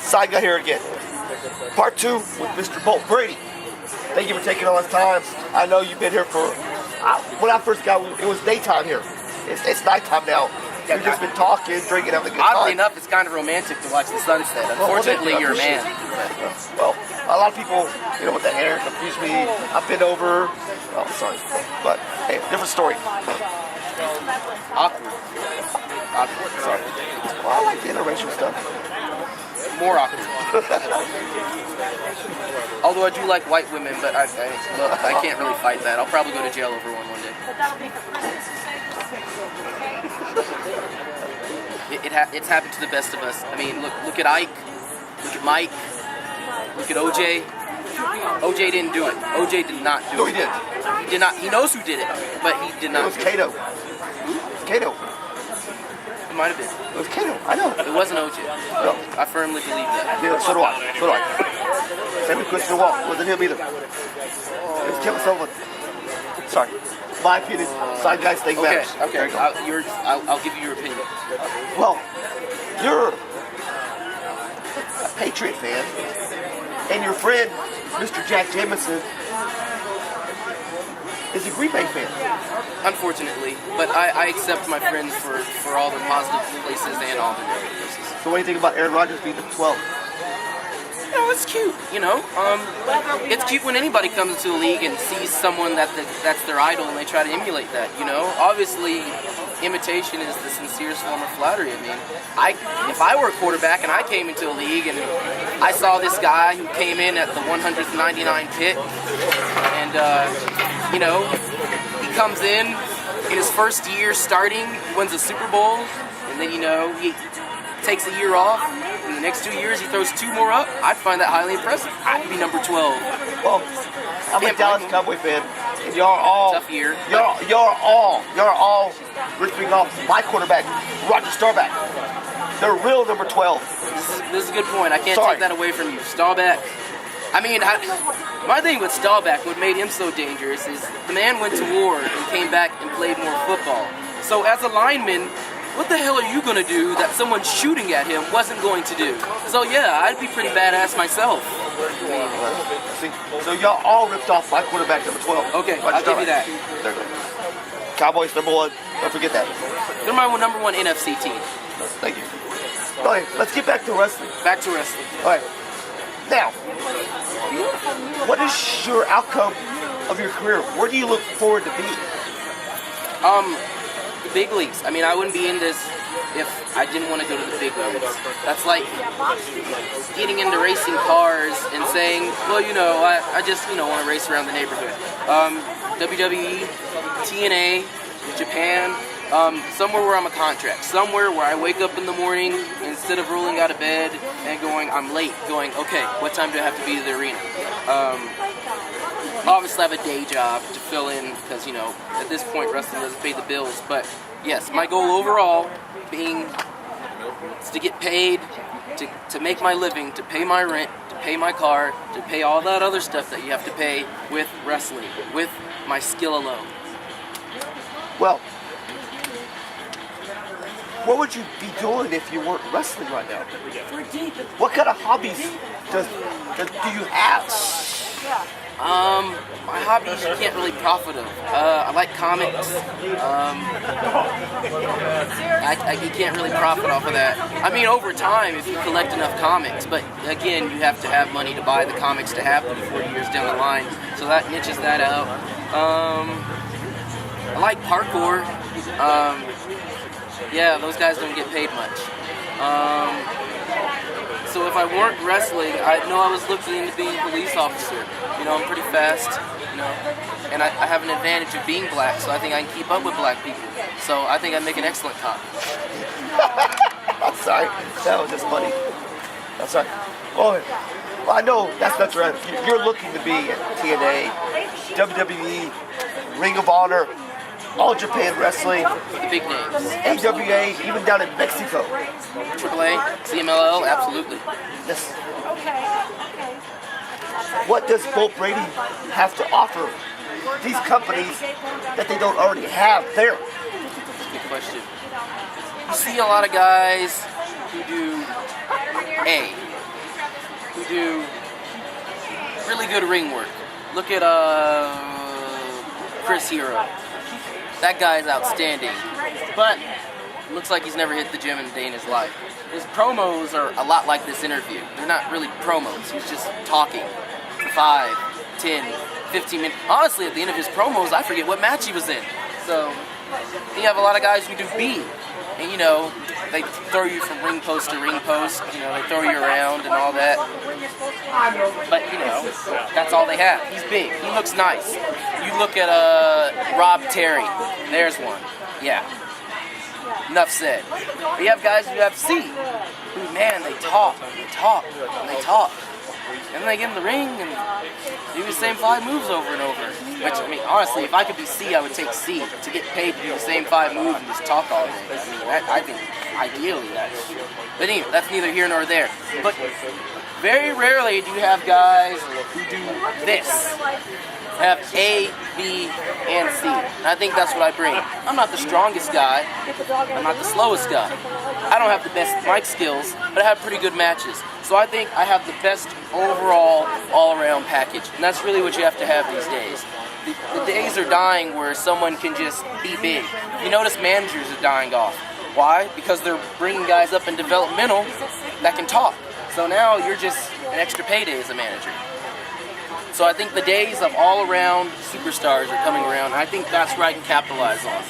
Side guy here again. Part 2 with Mr. Bolt Brady. Thank you for taking all this time. I know you've been here for, when I first got, it was daytime here. It's nighttime now. We've just been talking, drinking, having a good time. Oddly enough, it's kind of romantic to watch the sunset. Unfortunately, you're a man. Well, a lot of people, with that hair, confuse me. I've been over. Oh, sorry. But, hey, different story. Awkward. Sorry. Well, I like the interracial stuff. More awkward. Although I do like white women, but I can't really fight that. I'll probably go to jail over one day. It's happened to the best of us. I mean, look at Ike, look at Mike, look at OJ. OJ didn't do it. OJ did not do it. No, he did. He did not. He knows who did it, but he did not. It was Kato. Kato. It might have been. It was Kato. I know. It wasn't OJ. No. I firmly believe that. Yeah, so do I. Same with Christian Wall. Wasn't him either. It was Kevin Sullivan. Sorry. My opinion. Side guys think matters. Okay. I'll give you your opinion. Well, you're a Patriot fan, and your friend, Mr. Jack Jameson, is a Green Bay fan. Unfortunately, but I accept my friends for all the positive places and all the negative places. So what do you think about Aaron Rodgers being number 12? It's cute, It's cute when anybody comes into the league and sees someone that's their idol and they try to emulate that, Obviously, imitation is the sincerest form of flattery. I mean, if I were a quarterback and I came into the league and I saw this guy who came in at the 199 pick and, he comes in his first year starting, wins a Super Bowl, and then, he takes a year off. In the next 2 years, he throws 2 more up. I'd find that highly impressive. I'd be number 12. Well, I'm a Dallas Cowboy fan, and y'all all tough year. Y'all all ripping off my quarterback, Roger Staubach. They're real number 12. This is a good point. I can't take that away from you, Staubach. I mean, my thing with Staubach, what made him so dangerous is the man went to war and came back and played more football. So as a lineman, what the hell are you going to do that someone shooting at him wasn't going to do? So yeah, I'd be pretty badass myself. So y'all all ripped off my quarterback number 12. Okay, I'll give you that. There you go. Cowboys number 1. Don't forget that. They're my number 1 NFC team. Thank you. All right, let's get back to wrestling. Back to wrestling. All right. Now, what is your outcome of your career? Where do you look forward to being? The big leagues. I mean, I wouldn't be in this if I didn't want to go to the big leagues. That's like getting into racing cars and saying, well, I just, want to race around the neighborhood. WWE, TNA, Japan, somewhere where I'm a contract. Somewhere where I wake up in the morning, instead of rolling out of bed and going, I'm late, going, okay, what time do I have to be to the arena? Obviously, I have a day job to fill in because, at this point, wrestling doesn't pay the bills. But, yes, my goal overall is to get paid, to make my living, to pay my rent, to pay my car, to pay all that other stuff that you have to pay with wrestling, with my skill alone. Well, what would you be doing if you weren't wrestling right now? What kind of hobbies do you have? My hobbies you can't really profit of. I like comics. You can't really profit off of that. I mean, over time, if you collect enough comics, but again, you have to have money to buy the comics to have them 40 years down the line. So that niches that out. I like parkour. Yeah, those guys don't get paid much. So if I weren't wrestling, I know I was looking into being a police officer. I'm pretty fast, and I have an advantage of being black, so I think I can keep up with black people. So I think I make an excellent cop. I'm sorry, that was just funny. I'm sorry. Well, I know that's not right. You're looking to be at TNA, WWE, Ring of Honor, All Japan Wrestling, the big names, AWA, even down in Mexico. AAA, CMLL, absolutely. Yes. What does Bolt Brady have to offer these companies that they don't already have there? Good question. You see a lot of guys who do A, do really good ring work. Look at Chris Hero. That guy's outstanding, but looks like he's never hit the gym in a day in his life. His promos are a lot like this interview. They're not really promos. He's just talking for 5, 10, 15 minutes. Honestly, at the end of his promos, I forget what match he was in. So you have a lot of guys who do B, and you know, they throw you from ring post to ring post. You know, they throw you around and all that. But you know, that's all they have. He's big. He looks nice. You look at Rob Terry. There's one. Yeah. Enough said. But you have guys who have C, who, man, they talk, and they talk, and they talk. And then they get in the ring and do the same 5 moves over and over. Which, I mean, honestly, if I could be C, I would take C. To get paid to do the same 5 moves and just talk all day. I mean, I think, ideally, that's... But anyway, that's neither here nor there. But very rarely do you have guys who do this. Have A, B, and C. And I think that's what I bring. I'm not the strongest guy. I'm not the slowest guy. I don't have the best mic skills, but I have pretty good matches. So I think I have the best overall, all-around package. And that's really what you have to have these days. The days are dying where someone can just be big. You notice managers are dying off. Why? Because they're bringing guys up in developmental that can talk. So now you're just an extra payday as a manager. So I think the days of all-around superstars are coming around, and I think that's where I can capitalize on.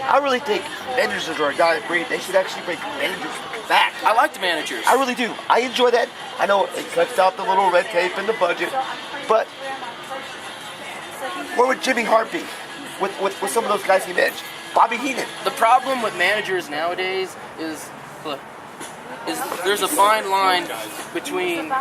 I really think managers are a dying breed. They should actually bring managers back. I like the managers. I really do. I enjoy that. I know it cuts out the little red tape and the budget, but where would Jimmy Hart be with some of those guys he mentioned? Bobby Heenan. The problem with managers nowadays is there's a fine line between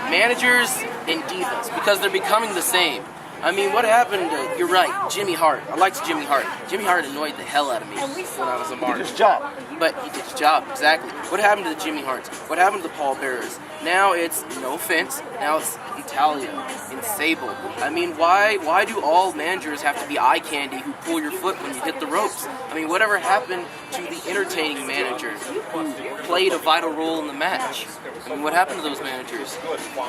managers and divas because they're becoming the same. I mean, what happened to, you're right, Jimmy Hart. I liked Jimmy Hart. Jimmy Hart annoyed the hell out of me when I was a martyr. He did his job. But he did his job, exactly. What happened to the Jimmy Harts? What happened to the Paul Bearers? Now it's, no offense, now it's Natalia and Sable. I mean, why do all managers have to be eye candy who pull your foot when you hit the ropes? I mean, whatever happened to the entertaining manager who played a vital role in the match? I mean, what happened to those managers?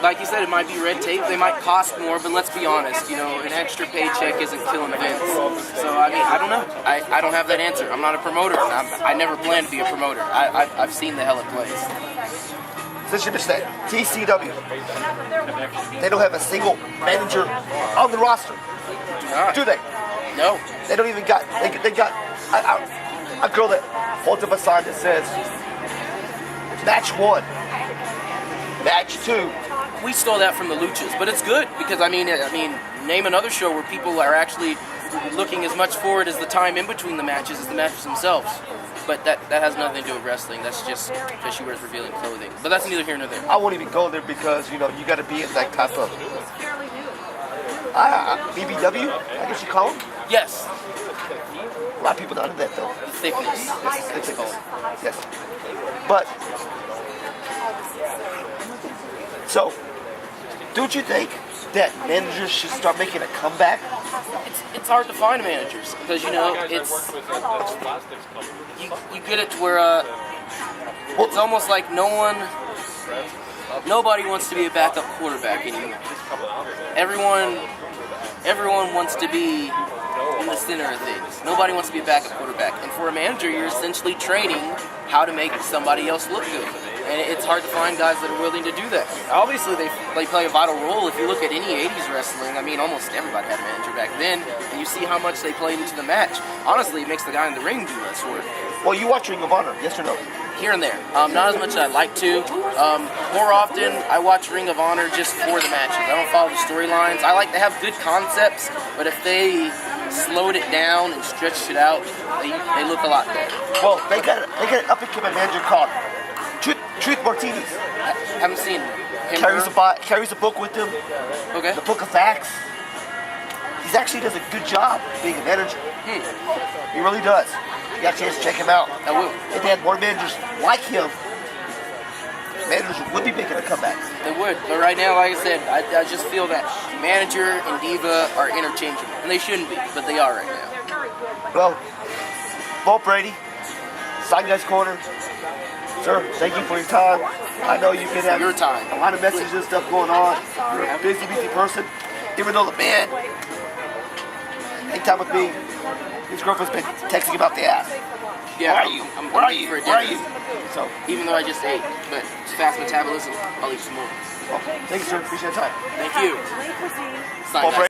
Like you said, it might be red tape, they might cost more, but let's be honest, you know, an extra paycheck isn't killing Vince. So, I mean, I don't know. I don't have that answer. I'm not a promoter. I never plan to be a promoter. I've seen the hell it plays. Since you missed that, TCW, they don't have a single manager on the roster. Do they? No. They don't even got, they got a girl that holds up a sign that says, match 1, match 2. We stole that from the Luchas, but it's good because I mean, name another show where people are actually looking as much forward as the time in between the matches as the matches themselves. But that has nothing to do with wrestling. That's just because she wears revealing clothing. But that's neither here nor there. I won't even go there because, you know, you got to be in that type of BBW, I guess you call them. Yes. A lot of people don't know that though. Thickness. It's thickness. Yes. But so, don't you think that managers should start making a comeback? It's hard to find managers because, you know, it's you get it to where it's almost like nobody wants to be a backup quarterback anymore. Everyone wants to be in the center of things. Nobody wants to be a backup quarterback. And for a manager, you're essentially training how to make somebody else look good. And it's hard to find guys that are willing to do that. Obviously, they play a vital role. If you look at any 80s wrestling, I mean, almost everybody had a manager back then, and you see how much they played into the match. Honestly, it makes the guy in the ring do less work. Well, you watch Ring of Honor, yes or no? Here and there. Not as much as I'd like to. More often, I watch Ring of Honor just for the matches. I don't follow the storylines. I like to have good concepts, but if they slowed it down and stretched it out, they look a lot better. Well, they got an up-and-coming manager called Truth Martinez. I haven't seen him. Carries a book with him. Okay. The Book of Facts. He actually does a good job being a manager. He really does. You got a chance to check him out. I will. If they had more managers like him, managers would be making a comeback. They would. But right now, like I said, I just feel that manager and diva are interchangeable. And they shouldn't be, but they are right now. Well, Brady, Side Guys Corner, Sir, thank you for your time. I know you've been having Your time. a lot of messages and stuff going on. You're a busy person. Even though the man, hang time with me, his girlfriend's been texting about the ass. Yeah, Where are you? I'm Where are looking you? for a Where are dinner. you? So, Even though I just ate, but it's fast metabolism, I'll eat some more. well, thank you, sir. Appreciate your time. Thank you. Well, Sign, guys.